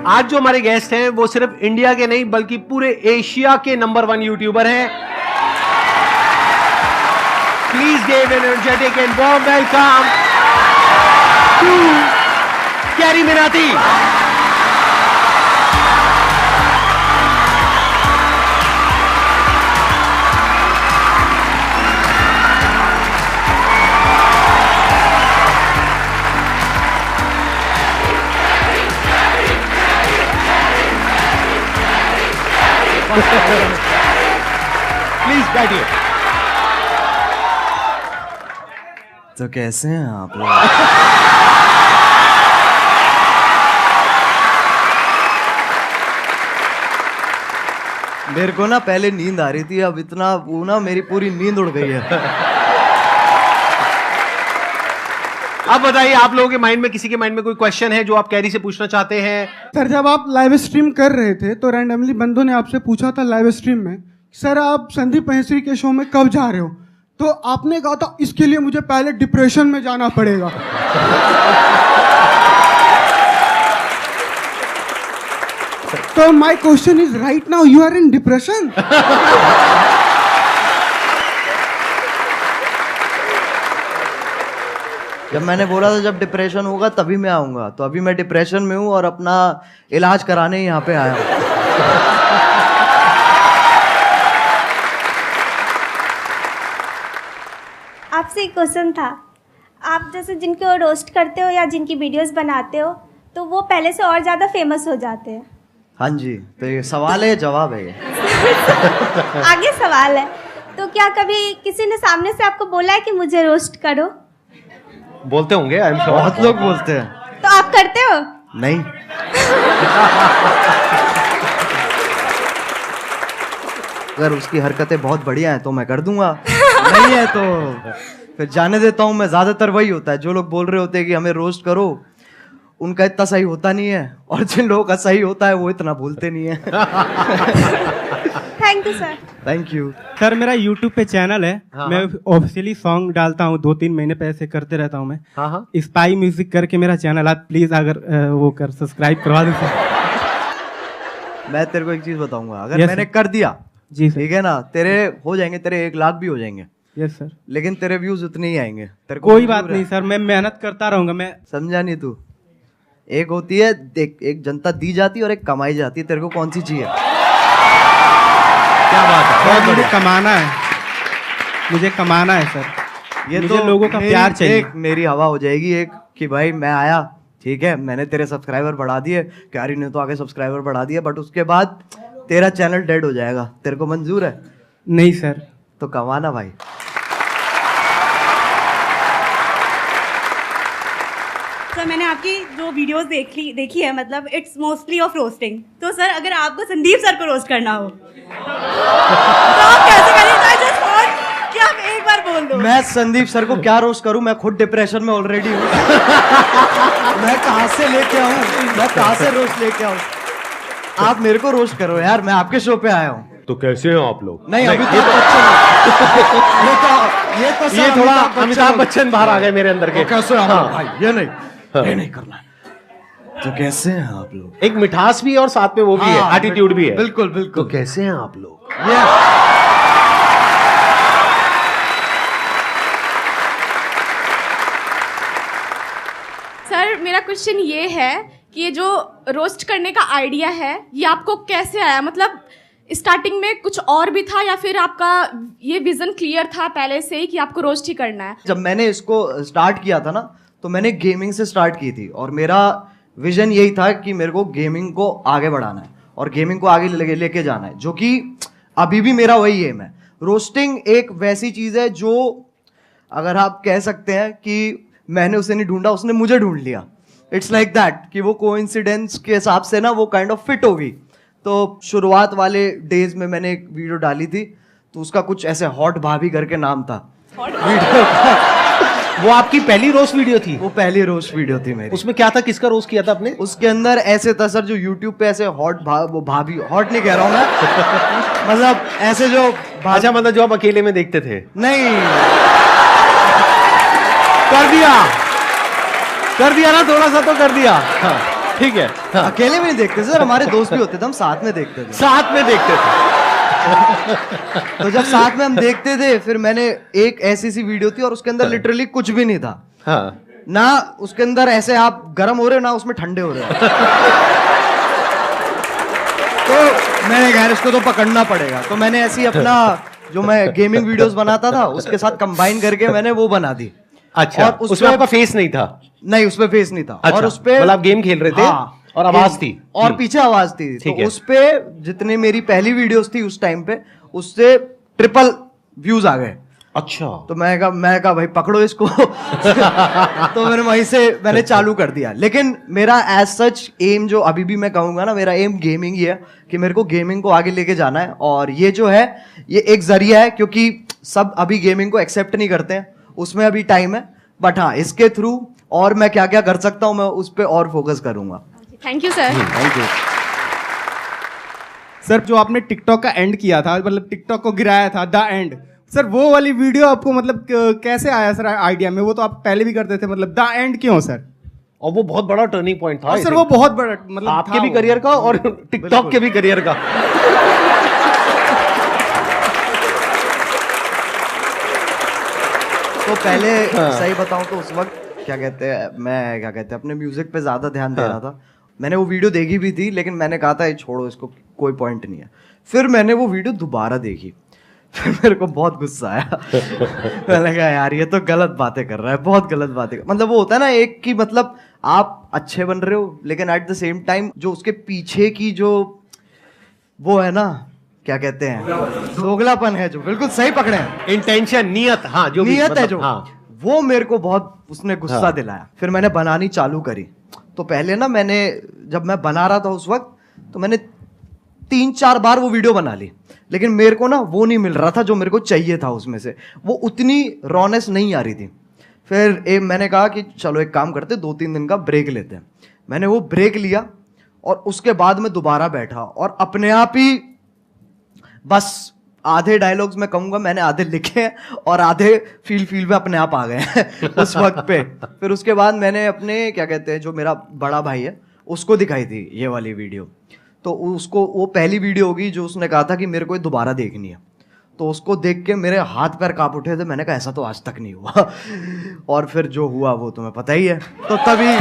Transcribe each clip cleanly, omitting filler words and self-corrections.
आज जो हमारे गेस्ट हैं वो सिर्फ इंडिया के नहीं बल्कि पूरे एशिया के नंबर 1 यूट्यूबर हैं। Please give an energetic and warm welcome to Carry Minati. Please बैठिए। तो कैसे हैं आप लोग? मेरे को ना पहले नींद आ रही थी, अब इतना वो ना मेरी पूरी नींद उड़ गई है। अब बताइए, आप लोगों के माइंड में, किसी के माइंड में कोई क्वेश्चन है जो आप कैरी से पूछना चाहते हैं? सर, जब आप लाइव स्ट्रीम कर रहे थे तो रैंडमली बंदों ने आपसे पूछा था लाइव स्ट्रीम में, सर आप संदीप महेश्वरी के शो में कब जा रहे हो? तो आपने कहा था इसके लिए मुझे पहले डिप्रेशन में जाना पड़ेगा। तो my question is, right now you are in depression? जब मैंने बोला था जब डिप्रेशन होगा तभी मैं आऊंगा, तो अभी मैं डिप्रेशन में हूँ और अपना इलाज कराने यहाँ पे आया हूँ। आपसे एक क्वेश्चन था, आप जैसे जिनको रोस्ट करते हो या जिनकी वीडियोस बनाते हो तो वो पहले से और ज़्यादा फेमस हो जाते हैं। हाँ जी, तो ये सवाल है, जवाब है ये। आगे सवाल है, तो क्या कभी किसी ने सामने से आपको बोला है कि मुझे रोस्ट करो? बोलते होंगे, आई एम श्योर। बहुत लोग बोलते हैं। तो आप करते हो? नहीं। अगर उसकी हरकतें बहुत बढ़िया हैं तो मैं कर दूंगा, नहीं है तो फिर जाने देता हूँ मैं। ज्यादातर वही होता है, जो लोग बोल रहे होते हैं कि हमें रोस्ट करो, उनका इतना सही होता नहीं है, और जिन लोगों का सही होता है वो इतना भूलते नहीं है। Thank you sir. Thank you sir. मेरा YouTube पे चैनल है, हाँ, मैं ऑफिशियली सॉन्ग डालता हूँ, 2-3 महीने पे ऐसे करते रहता हूँ मैं। हाँ हाँ, स्पाई म्यूजिक करके मेरा चैनल, आप प्लीज अगर वो कर सब्सक्राइब करवा दो सर। मैं तेरे को एक चीज बताऊंगा, अगर Yes, मैंने sir. कर दिया जी सर। ठीक है ना, तेरे हो जाएंगे, तेरे 1 लाख भी हो जाएंगे, यस सर। लेकिन तेरे व्यूज उतने ही आएंगे। तेरे को कोई मंजूर बात है? नहीं सर, मैं मेहनत करता रहूंगा। मैं समझा नहीं तू? एक होती है देख, एक जनता दी जाती है और एक कमाई जाती है, तेरे को कौन सी चाहिए? क्या बात है, बहुत मुझे बढ़िया। कमाना है, मुझे कमाना है सर। ये मुझे तो लोगों का प्यार चाहिए। एक मेरी हवा हो जाएगी एक कि भाई मैं आया, ठीक है, मैंने तेरे सब्सक्राइबर बढ़ा दिए, क्यारी ने तो आगे सब्सक्राइबर बढ़ा दिए, बट उसके बाद तेरा चैनल डेड हो जाएगा। तेरे को मंजूर है? नहीं सर। तो कमाना भाई। सर, मैंने आपकी जो वीडियोस देखी है, मतलब इट्स मोस्टली ऑफ रोस्टिंग। तो सर, अगर आपको संदीप सर को रोस्ट करना हो तो आप कैसे करेंगे? जस्ट वॉन्ट कि आप एक बार बोल दो। मैं संदीप सर को क्या रोस्ट करूं? मैं खुद डिप्रेशन में ऑलरेडी हूं। मैं कहां से लेके आऊं? मैं कहां से रोस्ट लेके आऊं? आप मेरे को रोस्ट करो यार, मैं आपके शो पे आया हूं। तो कैसे हो आप लोग? नहीं, अभी तो बच्चन ये थोड़ा अमिताभ बच्चन बाहर आ गए मेरे अंदर के। कैसे हैं आप हाँ। लोग? भाई ये नहीं, ये नहीं करना। तो कैसे हैं आप लोग? एक मिठास भी है और साथ में वो भी है, हाँ, एटीट्यूड भी है। बिल्कुल तो बिल्कुल। कैसे हैं आप लोग? ये सर, मेरा क्वेश्चन ये है कि ये जो रोस्ट करने का आइडिया है ये आपको कैसे आया? मतलब स्टार्टिंग में कुछ और भी था या फिर आपका ये विजन क्लियर था पहले से ही कि आपको रोस्ट ही करना है? जब मैंने इसको स्टार्ट किया था ना, तो मैंने गेमिंग से स्टार्ट की थी, और मेरा विजन यही था कि मेरे को गेमिंग को आगे बढ़ाना है और गेमिंग को आगे लेके जाना है, जो कि अभी भी मेरा वही एम है। रोस्टिंग एक वैसी चीज है जो, अगर आप कह सकते हैं कि मैंने उसे नहीं ढूंढा, उसने मुझे ढूंढ लिया। इट्स लाइक दैट कि वो कोइंसिडेंस के हिसाब से ना वो काइंड ऑफ फिट होगी। तो शुरुआत वाले डेज में मैंने एक वीडियो डाली थी, तो उसका कुछ ऐसे हॉट भाभी करके नाम था वीडियो का। वो आपकी पहली रोस्ट वीडियो थी? वो पहली रोस्ट वीडियो थी मेरी। उसमें क्या था, किसका रोस्ट किया था आपने? उसके अंदर ऐसे था सर, जो यूट्यूब पे ऐसे वो भाभी, हॉट नहीं कह रहा हूँ मैं, मतलब ऐसे जो अच्छा, मतलब जो आप अकेले में देखते थे? नहीं, कर दिया ना, थोड़ा सा तो कर दिया। हाँ। ठीक है, अकेले भी नहीं देखते सर, हमारे दोस्त भी होते थे, हम साथ में देखते थे। साथ में देखते थे। तो जब साथ में हम देखते थे, फिर मैंने एक ऐसी सी वीडियो थी और उसके अंदर लिटरली कुछ भी नहीं था। हाँ, ना उसके अंदर ऐसे आप गर्म हो रहे हो, ना उसमें ठंडे हो रहे हो। तो मैंने कहा इसको तो पकड़ना पड़ेगा, तो मैंने ऐसी अपना जो मैं गेमिंग वीडियोस बनाता था उसके साथ कंबाइन करके मैंने वो बना दी। अच्छा, और उसमें आपका फेस नहीं था? नहीं, उसमें फेस नहीं था। अच्छा, और उसपे मतलब आप गेम खेल रहे थे। हाँ, और आवाज थी और पीछे आवाज थी। ठीक तो है। उसपे जितने मेरी पहली वीडियोस थी उस टाइम पे, उससे ट्रिपल व्यूज आ गए। अच्छा, तो मैं कहा भाई पकड़ो इसको। तो वहीं से मैंने चालू कर दिया। लेकिन मेरा एज सच एम जो अभी भी मैं कहूंगा ना, मेरा एम गेमिंग ही है कि मेरे को गेमिंग को आगे लेके जाना है। और ये जो है ये एक जरिया है, क्योंकि सब अभी गेमिंग को एक्सेप्ट नहीं करते हैं, उसमें अभी टाइम है। बट हाँ, इसके थ्रू और मैं क्या क्या कर सकता हूँ मैं उस पर और फोकस करूंगा। Thank you sir. Thank you sir, जो आपने टिकटॉक का एंड किया था, मतलब टिकटॉक को गिराया था, द एंड, सर वो वाली वीडियो आपको मतलब कैसे आया सर आइडिया में? वो तो आप पहले भी करते थे, मतलब द एंड क्यों सर? और वो बहुत बड़ा टर्निंग पॉइंट था। और सर वो बहुत बड़ा मतलब आपके था भी वो। करियर का और टिकटॉक के भी करियर का। तो पहले सही बताऊं तो उस वक्त मैं अपने म्यूजिक पे ज्यादा ध्यान दे रहा था। मैंने वो वीडियो देखी भी थी, लेकिन मैंने कहा था ये छोड़ो, इसको कोई पॉइंट नहीं है। फिर मैंने वो वीडियो दोबारा देखी, फिर मेरे को बहुत गुस्सा आया। मैंने कहा यार ये तो गलत बातें कर रहा है, बहुत गलत बातें मतलब वो होता है ना एक की, मतलब आप अच्छे बन रहे हो, लेकिन एट द सेम टाइम जो उसके पीछे की जो वो है ना, क्या कहते हैं, दोगलापन है, जो बिल्कुल सही पकड़े हैं, इंटेंशन, नियत, हाँ, जो भी नियत है मतलब, जो, हाँ। वो मेरे को बहुत उसने गुस्सा हाँ। दिलाया। फिर मैंने बनानी चालू करी। तो पहले ना जब मैं बना रहा था उस वक्त, तो मैंने 3-4 बार वो वीडियो बना ली, लेकिन मेरे को ना वो नहीं मिल रहा था जो मेरे को चाहिए था उसमें से, वो उतनी रॉनेस नहीं आ रही थी। फिर मैंने कहा कि चलो एक काम करते, 2-3 दिन का ब्रेक लेते हैं। मैंने वो ब्रेक लिया और उसके बाद मैं दोबारा बैठा और अपने आप ही बस आधे डायलॉग्स मैं कहूंगा मैंने आधे लिखे हैं और आधे फील में अपने आप आ गए हैं उस वक्त पे। फिर उसके बाद मैंने अपने क्या कहते हैं, जो मेरा बड़ा भाई है, उसको दिखाई थी ये वाली वीडियो। तो उसको वो पहली वीडियो होगी जो उसने कहा था कि मेरे को ये दोबारा देखनी है। तो उसको देख के मेरे हाथ पैर कांप उठे थे। मैंने कहा ऐसा तो आज तक नहीं हुआ। और फिर जो हुआ वो तुम्हें पता ही है। तो तभी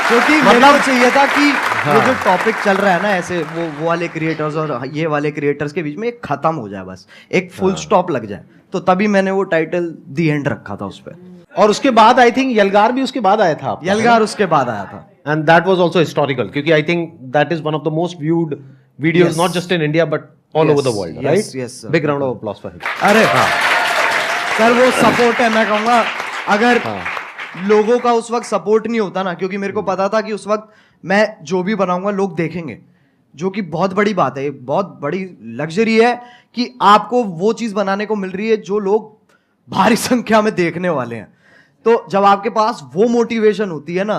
क्योंकि मतलब चाहिए था कि ये जो टॉपिक चल रहा है ना, ऐसे वो वाले क्रिएटर्स और ये वाले क्रिएटर्स के बीच में एक खत्म हो जाए, बस एक फुल स्टॉप लग जाए। तो तभी मैंने वो टाइटल दी एंड रखा था उस पर। और उसके बाद आई थिंक यलगार भी उसके बाद आया था आपका, यलगार उसके बाद आया था। And that was also historical, क्योंकि I think that is one of the most viewed videos, not just in India but all over the world, right? yes, sir. Big round of applause for him. अरे sir वो support है, मैं कहूँगा अगर लोगों का उस वक्त सपोर्ट नहीं होता ना, क्योंकि मेरे को पता था कि उस वक्त मैं जो भी बनाऊंगा लोग देखेंगे, जो कि बहुत बड़ी बात है, ये बहुत बड़ी लग्जरी है कि आपको वो चीज़ बनाने को मिल रही है जो लोग भारी संख्या में देखने वाले हैं। तो जब आपके पास वो मोटिवेशन होती है ना,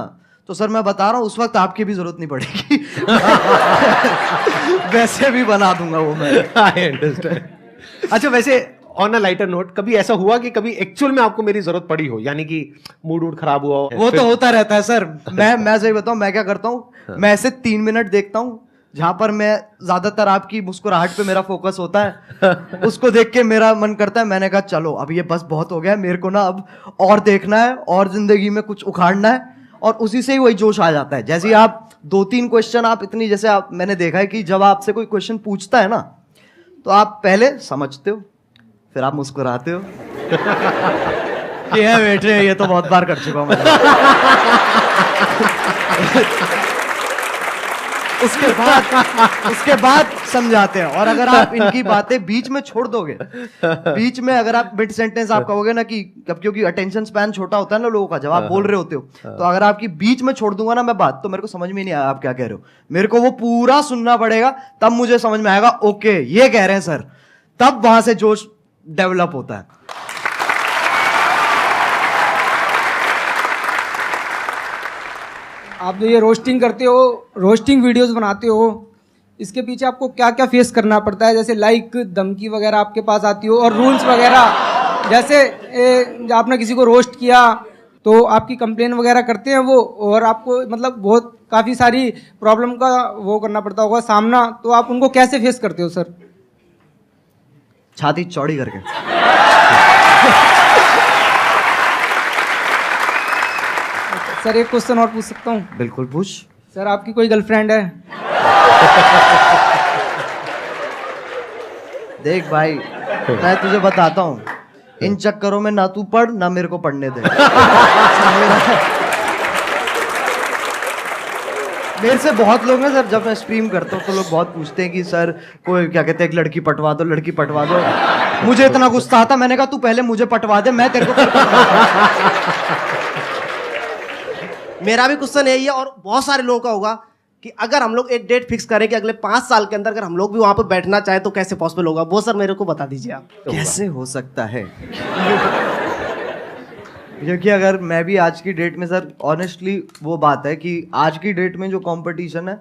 तो सर मैं बता रहा हूँ उस वक्त आपकी भी जरूरत नहीं पड़ेगी। वैसे भी बना दूंगा वो मैं। I understand. अच्छा, वैसे ऑन अ लाइटर नोट, कभी ऐसा हुआ कि कभी एक्चुअल में आपको मेरी जरूरत पड़ी हो, यानी कि मूड खराब हुआ हो? वो तो होता रहता है सर। मैं सही बताऊं, मैं क्या करता हूँ, मैं ऐसे 3 मिनट देखता हूँ जहां पर मैं ज्यादातर आपकी मुस्कुराहट पे मेरा फोकस होता है। उसको देख के मेरा मन करता है, मैंने कहा चलो अब ये बस बहुत हो गया, मेरे को ना अब और देखना है और जिंदगी में कुछ उखाड़ना है। और उसी से ही वही जोश आ जाता है। जैसे आप 2-3 क्वेश्चन आप इतनी, जैसे आप, मैंने देखा है कि जब आपसे कोई क्वेश्चन पूछता है ना, तो आप पहले समझते हो, फिर आप मुस्कुराते हो कि है बेटे, ये तो बहुत बार कर चुका हूं मैं। उसके बाद समझाते हैं। और अगर आप इनकी बातें बीच में छोड़ दोगे, बीच में अगर आप मिड सेंटेंस आप कहोगे ना कि, क्योंकि अटेंशन स्पैन छोटा होता है ना लोगों का, जब आप बोल रहे होते हो, तो अगर आपकी बीच में छोड़ दूंगा ना मैं बात, तो मेरे को समझ में नहीं आया आप क्या कह रहे हो। मेरे को वो पूरा सुनना पड़ेगा, तब मुझे समझ में आएगा ओके ये कह रहे हैं सर, तब वहां से जोश डेवलप होता है। आप जो ये रोस्टिंग करते हो, रोस्टिंग वीडियोस बनाते हो, इसके पीछे आपको क्या क्या फेस करना पड़ता है? जैसे लाइक धमकी वगैरह आपके पास आती हो, और रूल्स वगैरह, जैसे आपने किसी को रोस्ट किया तो आपकी कंप्लेन वगैरह करते हैं वो, और आपको मतलब बहुत काफ़ी सारी प्रॉब्लम का वो करना पड़ता होगा सामना, तो आप उनको कैसे फेस करते हो सर? छाती चौड़ी करके। सर एक क्वेश्चन और पूछ सकता हूँ? बिल्कुल पूछ। सर आपकी कोई गर्लफ्रेंड है? देख भाई, मैं तुझे बताता हूँ, इन चक्करों में ना तू पढ़ ना मेरे को पढ़ने दे। मेरे से बहुत लोग हैं सर, जब मैं स्ट्रीम करता हूँ तो लोग बहुत पूछते हैं कि सर कोई क्या कहते हैं, एक लड़की पटवा दो, लड़की पटवा दो। मुझे इतना गुस्सा आता, मैंने कहा तू पहले मुझे पटवा दे, मैं तेरे को फिर मेरा भी क्वेश्चन यही है, और बहुत सारे लोगों का होगा कि अगर हम लोग एक डेट फिक्स करें कि अगले 5 साल के अंदर अगर हम लोग भी वहां पर बैठना चाहे तो कैसे पॉसिबल होगा, वो सर मेरे को बता दीजिए आप। कैसे हो सकता है? क्योंकि अगर मैं भी आज की डेट में सर, ऑनेस्टली वो बात है कि आज की डेट में जो कंपटीशन है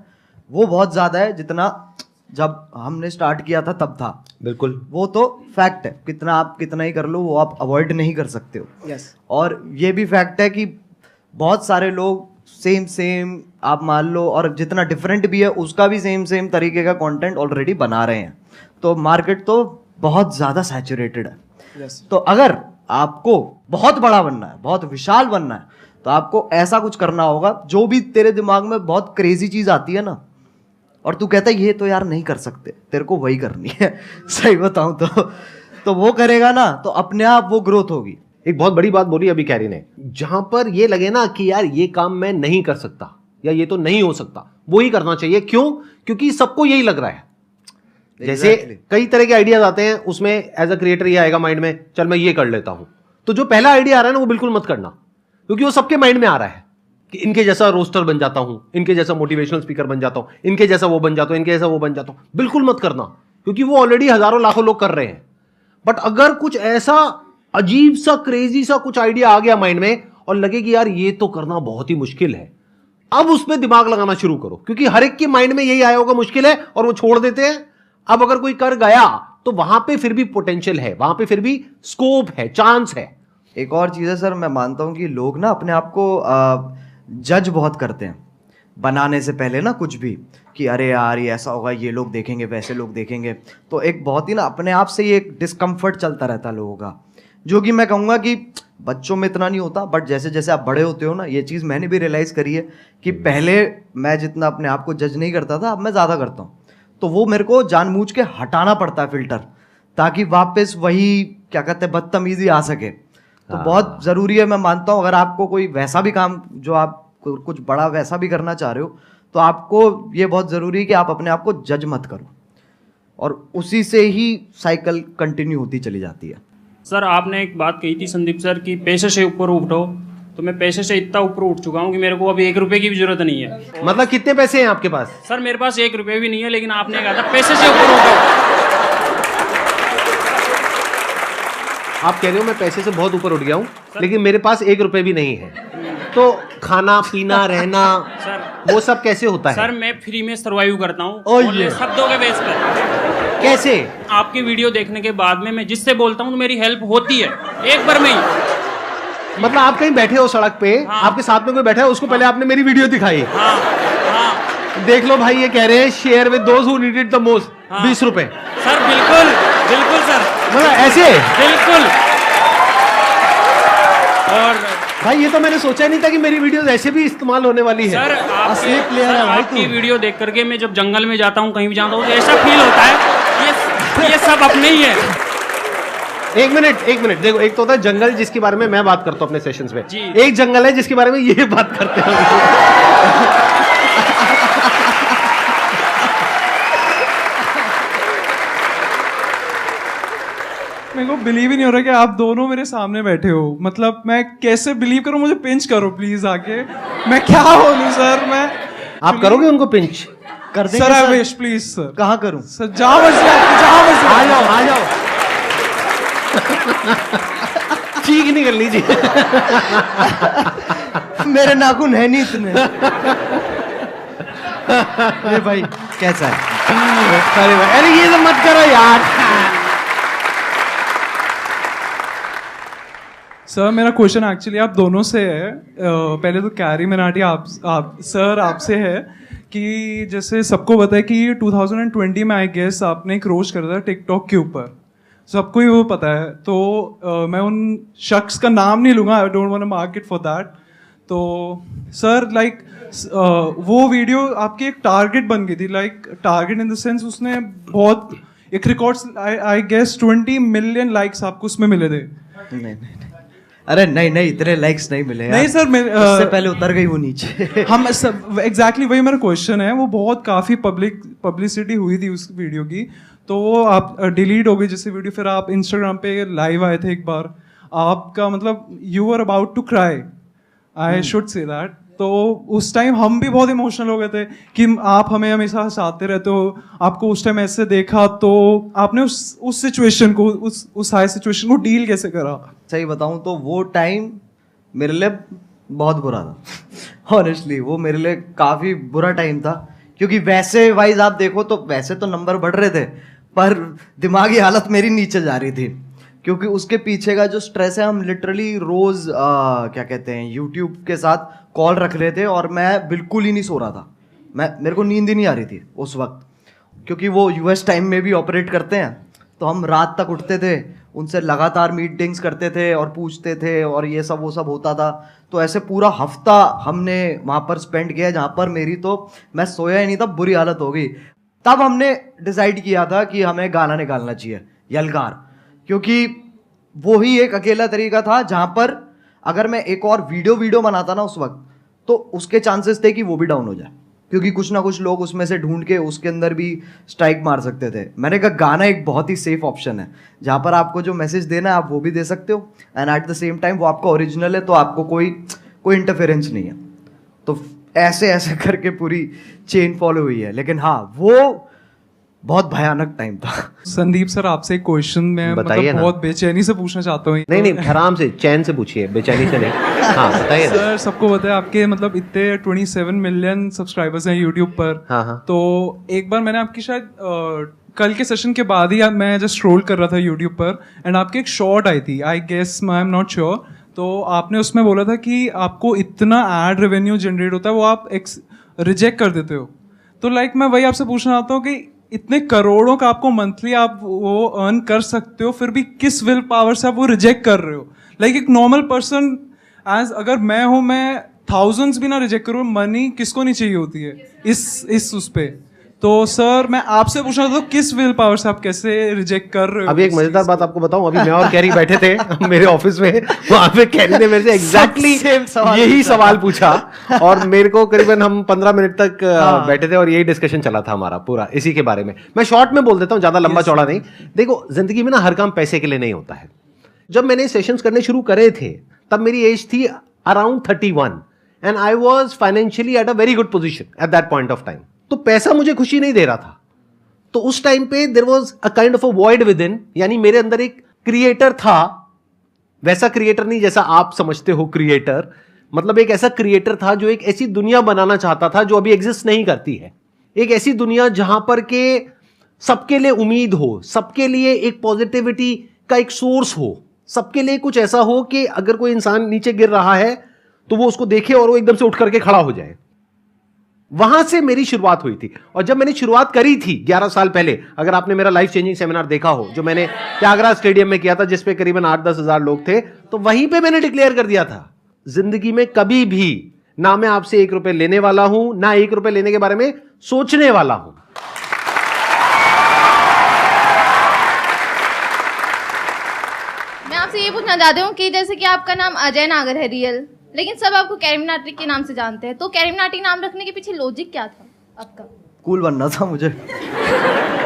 वो बहुत ज़्यादा है, जितना जब हमने स्टार्ट किया था तब था। बिल्कुल, वो तो फैक्ट है, कितना आप कितना ही कर लो वो आप अवॉइड नहीं कर सकते हो। यस। और ये भी फैक्ट है कि बहुत सारे लोग सेम आप मान लो, और जितना डिफरेंट भी है उसका भी सेम तरीके का कंटेंट ऑलरेडी बना रहे हैं, तो मार्केट तो बहुत ज़्यादा सैचुरेटेड है। यस। तो अगर आपको बहुत बड़ा बनना है, बहुत विशाल बनना है, तो आपको ऐसा कुछ करना होगा, जो भी तेरे दिमाग में बहुत क्रेजी चीज़ आती है ना, और तू कहता है ये तो यार नहीं कर सकते, तेरे को वही करनी है। सही बताऊं तो वो करेगा ना तो अपने आप वो ग्रोथ होगी। एक बहुत बड़ी बात बोली अभी कैरी ने, जहां पर ये लगे ना कि यार ये काम मैं नहीं कर सकता या ये तो नहीं हो सकता, वो ही करना चाहिए। क्यों? क्योंकि सबको यही लग रहा है। जैसे कई तरह के आइडियाज आते हैं, उसमें एज अ क्रिएटर ये आएगा माइंड में, चल मैं ये कर लेता हूं, तो जो पहला आइडिया आ रहा है ना वो बिल्कुल मत करना, क्योंकि वो सबके माइंड में आ रहा है कि इनके जैसा रोस्टर बन जाता हूं, इनके जैसा मोटिवेशनल स्पीकर बन जाता हूं, इनके जैसा वो बन जाता हूं, इनके जैसा वो बन जाता हूं। बिल्कुल मत करना, क्योंकि वो ऑलरेडी हजारों लाखों लोग कर रहे हैं। बट अगर कुछ ऐसा अजीब सा क्रेजी सा कुछ आइडिया आ गया माइंड में और लगे कि यार ये तो करना बहुत ही मुश्किल है, अब उसमें दिमाग लगाना शुरू करो, क्योंकि हर एक के माइंड में यही आया होगा मुश्किल है और वो छोड़ देते हैं। अब अगर कोई कर गया तो वहां पे फिर भी पोटेंशियल है, वहां पे फिर भी स्कोप है, चांस है। एक और चीज़ है सर, मैं मानता हूँ कि लोग ना अपने आप को जज बहुत करते हैं बनाने से पहले ना, कुछ भी कि अरे यार ये ऐसा होगा, ये लोग देखेंगे, वैसे लोग देखेंगे, तो एक बहुत ही ना अपने आप से ही एक डिस्कम्फर्ट चलता रहता है लोगों का, जो कि मैं कहूँगा कि बच्चों में इतना नहीं होता, बट जैसे जैसे आप बड़े होते हो ना, ये चीज़ मैंने भी रियलाइज़ करी है कि पहले मैं जितना अपने आप को जज नहीं करता था, अब मैं ज़्यादा करता हूँ। तो वो मेरे को जानबूझ के हटाना पड़ता है फिल्टर, ताकि वापस वही क्या कहते हैं बदतमीजी आ सके। तो बहुत ज़रूरी है, मैं मानता हूँ, अगर आपको कोई वैसा भी काम जो आप कुछ बड़ा वैसा भी करना चाह रहे हो, तो आपको ये बहुत ज़रूरी है कि आप अपने आप को जज मत करो, और उसी से ही साइकिल कंटिन्यू होती चली जाती है। सर आपने एक बात कही थी संदीप सर कि पैसे से ऊपर उठो, तो मैं पैसे से इतना ऊपर उठ चुका हूँ कि मेरे को अभी 1 रुपए की भी जरूरत नहीं है। मतलब कितने पैसे हैं आपके पास? सर मेरे पास 1 रुपए भी नहीं है, लेकिन आपने कहा था पैसे से ऊपर उठो। आप कह रहे हो मैं पैसे से बहुत ऊपर उठ गया हूँ, लेकिन मेरे पास 1 रुपए भी नहीं है, तो खाना पीना रहना सर वो सब कैसे होता है? सर मैं फ्री में सर्वाइव करता हूँ शब्दों के बेस पर। कैसे? आपकी वीडियो देखने के बाद में मैं जिससे बोलता हूँ तो मेरी हेल्प होती है एक बार में ही। मतलब आप कहीं बैठे हो सड़क पे, हाँ। आपके साथ में कोई बैठा है, उसको पहले आपने मेरी वीडियो दिखाई, हाँ हाँ देख लो भाई ये कह रहे हैं share with those who need it the most, 20 रुपए। सर बिल्कुल बिल्कुल सर, मतलब ऐसे बिल्कुल। और भाई ये तो मैंने सोचा नहीं था कि मेरी वीडियोस ऐसे भी इस्तेमाल होने वाली है। सर असली प्लेयर है भाई आपकी वीडियो देख करके मैं जब जंगल में जाता हूँ, कहीं भी जाता हूँ, तो ऐसा फील होता है ये सब अपने ही है। एक मिनट देखो, एक तो होता है जंगल जिसके बारे में मैं बात करता हूँ अपने सेशंस में, जी। एक जंगल है जिसके बारे में ये बात करते हैं। मेरे को बिलीव ही नहीं हो रहा कि आप दोनों मेरे सामने बैठे हो। मतलब मैं कैसे बिलीव करूं? मुझे पिंच करो प्लीज आके, मैं क्या बोलूं सर। मैं आप करोगे उनको पिंच? कर देंगे sir I wish please sir. कहाँ करूं सर? जहां मर्जी जहां मर्जी आ जाओ ठीक नहीं कर लीजिए। मेरे नाखून है नहीं इतने। अरे भाई कैसा है? अरे ये तो मत करो यार। सर मेरा क्वेश्चन एक्चुअली आप दोनों से है। पहले तो कैरी मिनाटी आप सर आपसे है कि जैसे सबको पता है कि 2020 में आई गेस आपने एक रोस्ट करा था टिकटॉक के ऊपर, सबको ही वो पता है। तो मैं उन शख्स का नाम नहीं लूँगा, I don't want to mark it for that. तो सर लाइक वो वीडियो आपकी एक टारगेट बन गई थी, like target in the sense उसने बहुत एक records I guess 20 million likes आपको उसमें मिले थे। नहीं अरे नहीं इतने लाइक्स नहीं मिले नहीं सर, उससे पहले उतर गई वो नीचे। हम सब एग्जैक्टली वही मेरा क्वेश्चन है। वो बहुत काफ़ी पब्लिसिटी हुई थी उस वीडियो की, तो वो आप डिलीट हो गई जैसे वीडियो। फिर आप इंस्टाग्राम पे लाइव आए थे एक बार, आपका मतलब you are about to cry, I should say that. तो उस टाइम हम भी बहुत इमोशनल हो गए थे कि आप हमें हमेशा हंसाते रहते हो, आपको उस टाइम ऐसे देखा, तो आपने उस सिचुएशन को, उस हाई सिचुएशन को डील कैसे करा? सही बताऊं तो वो टाइम मेरे लिए बहुत बुरा था ऑनेस्टली। वो मेरे लिए काफ़ी बुरा टाइम था, क्योंकि वैसे वाइज आप देखो तो वैसे तो नंबर बढ़ रहे थे, पर दिमागी हालत मेरी नीचे जा रही थी, क्योंकि उसके पीछे का जो स्ट्रेस है, हम लिटरली रोज़ क्या कहते हैं यूट्यूब के साथ कॉल रख रहे थे और मैं बिल्कुल ही नहीं सो रहा था। मेरे को नींद ही नहीं आ रही थी उस वक्त, क्योंकि वो यूएस टाइम में भी ऑपरेट करते हैं, तो हम रात तक उठते थे, उनसे लगातार मीटिंग्स करते थे और पूछते थे और ये सब वो सब होता था। तो ऐसे पूरा हफ्ता हमने वहाँ पर स्पेंड किया, जहाँ पर मेरी तो मैं सोया ही नहीं था, बुरी हालत हो गई। तब हमने डिसाइड किया था कि हमें गाना निकालना चाहिए, यलगार, क्योंकि वो ही एक अकेला तरीका था जहाँ पर अगर मैं एक और वीडियो बनाता ना उस वक्त, तो उसके चांसेस थे कि वो भी डाउन हो जाए, क्योंकि कुछ ना कुछ लोग उसमें से ढूंढ के उसके अंदर भी स्ट्राइक मार सकते थे। मैंने कहा गाना एक बहुत ही सेफ ऑप्शन है, जहाँ पर आपको जो मैसेज देना है आप वो भी दे सकते हो, and at the same time वो आपका ओरिजिनल है, तो आपको कोई इंटरफेरेंस नहीं है। तो ऐसे करके पूरी चेन फॉलो हुई है। लेकिन हाँ, वो बहुत भयानक टाइम था। संदीप सर आपसे एक क्वेश्चन मैं मतलब बहुत बेचैनी से पूछना चाहता हूँ। नहीं आराम से चैन से पूछिए, बेचैनी से नहीं। हाँ बताइए सर, सबको पता है आपके मतलब इतने 27 मिलियन सब्सक्राइबर्स हैं यूट्यूब पर। हाँ। तो एक बार मैंने आपकी शायद कल के सेशन के बाद ही मैं जस्ट स्क्रॉल कर रहा था यूट्यूब पर, एंड आपकी एक शॉर्ट आई थी, I guess I am not sure, तो आपने उसमें बोला था कि आपको इतना एड रेवेन्यू जनरेट होता है वो आप रिजेक्ट कर देते हो। तो लाइक मैं वही आपसे पूछना चाहता हूँ कि इतने करोड़ों का आपको मंथली आप वो अर्न कर सकते हो, फिर भी किस विल पावर से आप वो रिजेक्ट कर रहे हो? लाइक एक नॉर्मल पर्सन एज अगर मैं हूँ, मैं थाउजेंड्स भी ना रिजेक्ट करूँ, मनी किसको नहीं चाहिए होती है इस उस पे। तो सर मैं आपसे पूछना था किस विल पावर से आप कैसे रिजेक्ट कर रहे हो? अभी एक मजेदार बात आपको बताऊं, अभी मैं और कैरी बैठे थे मेरे ऑफिस में, वहां पे कैरी ने मेरे से एग्जैक्टली यही सवाल पूछा, और मेरे को करीबन हम 15 मिनट तक बैठे थे और यही डिस्कशन चला था हमारा पूरा इसी के बारे में। मैं शॉर्ट में बोल देता हूं, ज्यादा लंबा चौड़ा नहीं। देखो, जिंदगी में ना हर काम पैसे के लिए नहीं होता है। जब मैंने सेशंस करने शुरू करे थे तब मेरी एज थी around 31 and I was financially at a very good position at that point of time. तो पैसा मुझे खुशी नहीं दे रहा था। तो उस टाइम पे there was a kind of a void within, यानी मेरे अंदर एक क्रिएटर था, वैसा क्रिएटर नहीं जैसा आप समझते हो क्रिएटर, मतलब एक ऐसा क्रिएटर था जो एक ऐसी दुनिया बनाना चाहता था जो अभी एग्जिस्ट नहीं करती है। एक ऐसी दुनिया जहां पर के सबके लिए उम्मीद हो, सबके लिए एक पॉजिटिविटी का एक सोर्स हो, सबके लिए कुछ ऐसा हो कि अगर कोई इंसान नीचे गिर रहा है तो वो उसको देखे और वो एकदम से उठ करके खड़ा हो जाए। वहां से मेरी शुरुआत हुई थी। और जब मैंने शुरुआत करी थी 11 साल पहले, अगर आपने मेरा लाइफ चेंजिंग सेमिनार देखा हो जो मैंने त्यागराज स्टेडियम में किया था, जिसपे करीबन 8-10 हजार लोग थे, तो वहीं पे मैंने डिक्लेयर कर दिया था, जिंदगी में कभी भी ना मैं आपसे 1 रुपए लेने वाला हूं, ना 1 रुपए लेने के बारे में सोचने वाला हूं। मैं आपसे ये पूछना चाहती हूँ कि जैसे कि आपका नाम अजय नागर है रियल, लेकिन सब आपको कैरी मिनाटी के नाम से जानते हैं, तो कैरी मिनाटी नाम रखने के पीछे लॉजिक क्या था आपका? कूल बनना था मुझे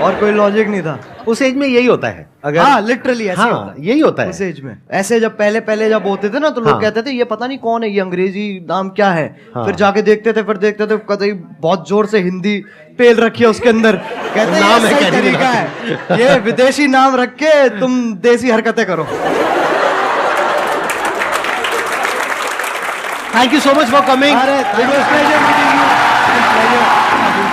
और कोई लॉजिक नहीं था। उस एज में यही होता है, अगर हाँ लिटरली ऐसे हाँ, होता है यही होता है उस एज में। ऐसे जब पहले जब होते थे ना, तो लोग कहते थे ये पता नहीं कौन है, ये अंग्रेजी नाम क्या है। फिर जाके देखते थे, कहते बहुत जोर से हिंदी पेल रखी है उसके अंदर, कहते नाम है क्या तरीका है, ये विदेशी नाम रख के तुम देसी हरकतें करो। Thank you so much for coming. It was pleasure meeting you.